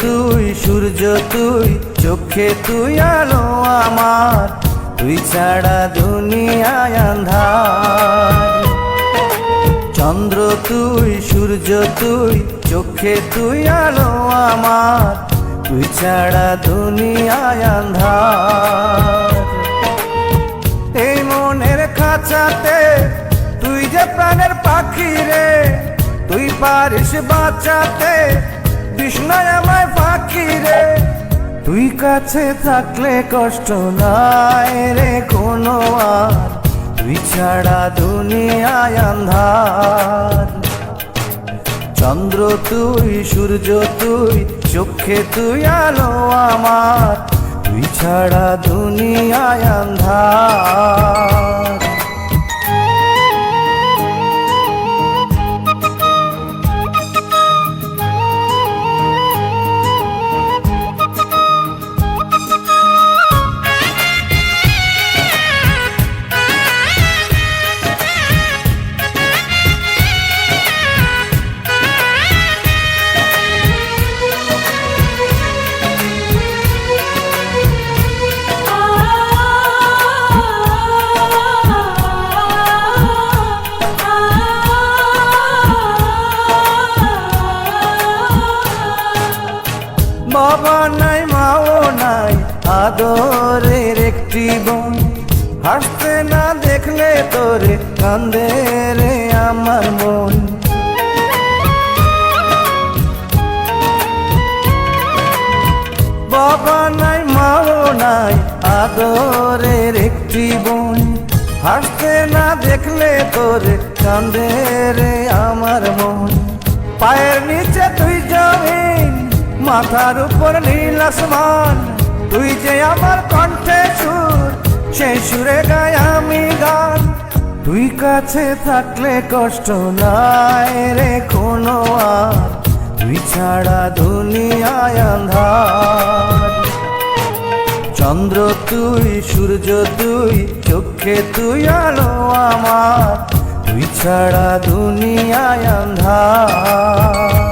তুই সূর্য তুই চোখে তুই আলো আমার, তুই ছাড়া দুনিয়ায় আন্ধার। চন্দ্র তুই সূর্য তুই চোখে তুই আলো আমার, তুই ছাড়া দুনিয়ায় আন্ধার। এই মনের খাঁচাতে তুই যে প্রাণের পাখি রে, তুই পারিস বাঁচাতে বিষ্ণায় আমায় ফাঁকি রে। তুই কাছে থাকলে কষ্ট নাই রে কোনো আর, তুই ছাড়া দুনিয়ায় আন্ধার। চন্দ্র তুই সূর্য তুই চোখে তুই আলো আমার, তুই ছাড়া দুনিয়ায় আন্ধার। বাবা নাই মাও নাই আদরের একটি বোন, হাসতে না দেখলে তোরে কান্দে রে আমার মন। বাবা নাই মাও নাই আদরের একটি বোন, হাসতে না দেখলে তোরে কান্দে রে আমার মন। পায়ের নিচে তুই জমিন, মাথার উপর নীল আসমান, তুই যে আমার কণ্ঠে সুর, সেই সুরে গাই আমি গান। তুই কাছে থাকলে কষ্ট নাই রে কোনো আর, তুই ছাড়া দুনিয়ায় আন্ধার। চন্দ্র তুই সূর্য তুই চোখে তুই আলো আমার, তুই ছাড়া দুনিয়ায় আন্ধার।